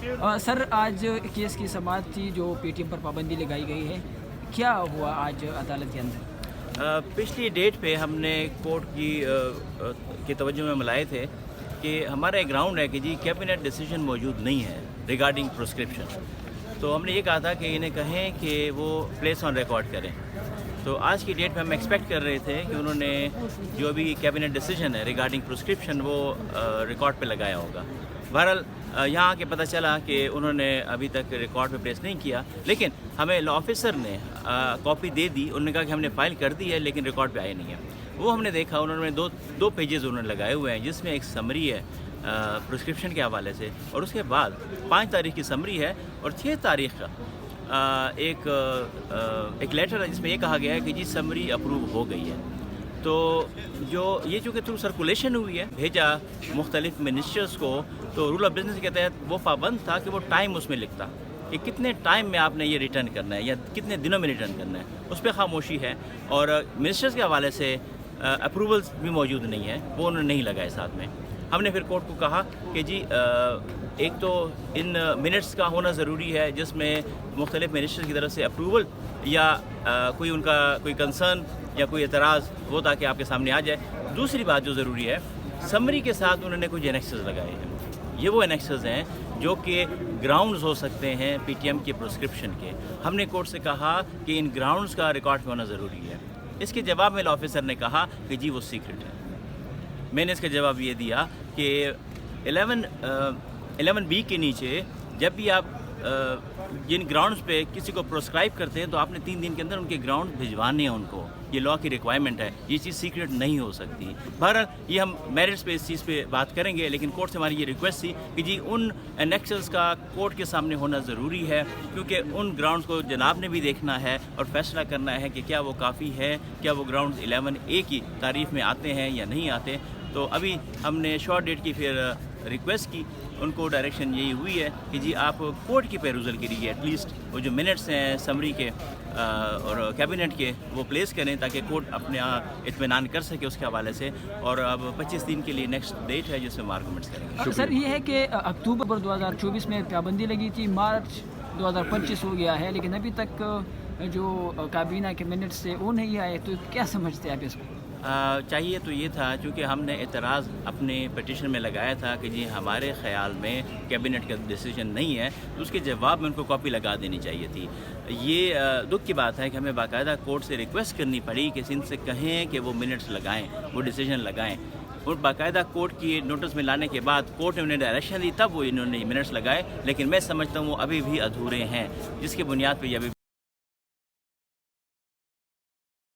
Sir आज case की समाअत थी जो पेटीएम पर पाबंदी लगाई गई है, क्या हुआ आज अदालत के अंदर? पिछली डेट पे हमने कोर्ट की तवज्जो में लाए थे कि हमारा एक ग्राउंड है कि जी कैबिनेट डिसीजन मौजूद नहीं है रिगार्डिंग प्रिस्क्रिप्शन। तो हमने ये कहा था कि इन्हें कहें कि वो प्लेस ऑन रिकॉर्ड करें। तो आज की डेट पे हम एक्सपेक्ट कर रहे थे कि उन्होंने जो भी कैबिनेट डिसीजन है रिगार्डिंग प्रिस्क्रिप्शन वो रिकॉर्ड पे लगाया होगा। बहरहाल यहाँ आके पता चला कि उन्होंने अभी तक रिकॉर्ड पे प्लेस नहीं किया, लेकिन हमें लॉ ऑफिसर ने कॉपी दे दी। उन्होंने कहा कि हमने फ़ाइल कर दी है लेकिन रिकॉर्ड पे आया नहीं है। वो हमने देखा, उन्होंने दो पेजेस उन्होंने लगाए हुए हैं जिसमें एक समरी है प्रिस्क्रिप्शन के हवाले से, और उसके बाद 5 तारीख की समरी है और 6 तारीख का एक लेटर है जिसमें ये कहा गया है कि जी समरी अप्रूव हो गई है। तो जो ये चूँकि थ्रू सर्कुलेशन हुई है, भेजा मुख्तलिफ मिनिस्टर्स को, तो रूल ऑफ बिजनेस के तहत वो पाबंद था कि वो टाइम उसमें लिखता कि कितने टाइम में आपने ये रिटर्न करना है या कितने दिनों में रिटर्न करना है। उस पर खामोशी है और मिनिस्टर्स के हवाले से अप्रूवल्स भी मौजूद नहीं है, वो उन्होंने नहीं लगाए साथ में। हमने फिर कोर्ट को कहा कि जी एक तो इन मिनट्स का होना ज़रूरी है जिसमें मुख्तलिफ मिनिस्टर्स की तरफ से अप्रूवल या कोई उनका कोई कंसर्न या कोई एतराज़ वो ताकि आपके सामने आ जाए। दूसरी बात जो ज़रूरी है, समरी के साथ उन्होंने कुछ एनेक्सेस लगाए हैं। ये वो एनेक्सेस हैं जो कि ग्राउंड्स हो सकते हैं पीटीएम के प्रिस्क्रिप्शन के। हमने कोर्ट से कहा कि इन ग्राउंड्स का रिकॉर्ड होना ज़रूरी है। इसके जवाब में लॉ ऑफिसर ने कहा कि जी वो सीक्रेट है। मैंने इसका जवाब ये दिया कि 11B के नीचे जब भी आप जिन ग्राउंड्स पे किसी को प्रोस्क्राइब करते हैं तो आपने 3 दिन के अंदर उनके ग्राउंड भिजवाने हैं उनको। ये लॉ की रिक्वायरमेंट है, ये चीज़ सीक्रेट नहीं हो सकती। बहरहाल ये हम मेरिट्स पे इस चीज़ पे बात करेंगे, लेकिन कोर्ट से हमारी ये रिक्वेस्ट थी कि जी उन एनेक्सेस का कोर्ट के सामने होना ज़रूरी है, क्योंकि उन ग्राउंड्स को जनाब ने भी देखना है और फैसला करना है कि क्या वो काफ़ी है, क्या वो ग्राउंड्स 11A की तारीफ़ में आते हैं या नहीं आते। तो अभी हमने शॉर्ट डेट की फिर रिक्वेस्ट की, उनको डायरेक्शन यही हुई है कि जी आप कोर्ट की पेरूजल कीजिए, एटलीस्ट वो जो मिनट्स हैं समरी के और कैबिनेट के वो प्लेस करें ताकि कोर्ट अपने इत्मीनान कर सके उसके हवाले से। और अब 25 दिन के लिए नेक्स्ट डेट है जिसमें हम आर्गूमेंट्स करेंगे। सर ये है कि अक्टूबर 2024 में पाबंदी लगी थी, मार्च 2025 हो गया है, लेकिन अभी तक जो काबीना के मिनट्स थे वो नहीं आए, तो क्या समझते हैं आप इसको? चाहिए तो ये था, चूँकि हमने एतराज़ अपने पटिशन में लगाया था कि जी हमारे ख़्याल में कैबिनेट का डिसीजन नहीं है, तो उसके जवाब में उनको कॉपी लगा देनी चाहिए थी। ये दुख की बात है कि हमें बाकायदा कोर्ट से रिक्वेस्ट करनी पड़ी कि इनसे कहें कि वो मिनट्स लगाएं, वो डिसीजन लगाएं। और बाकायदा कोर्ट की नोटिस में लाने के बाद कोर्ट ने उन्हें डायरेक्शन दी, तब वो इन्होंने मिनट्स लगाए, लेकिन मैं समझता हूँ वो अभी भी अधूरे हैं, जिसकी बुनियाद पर ये अभी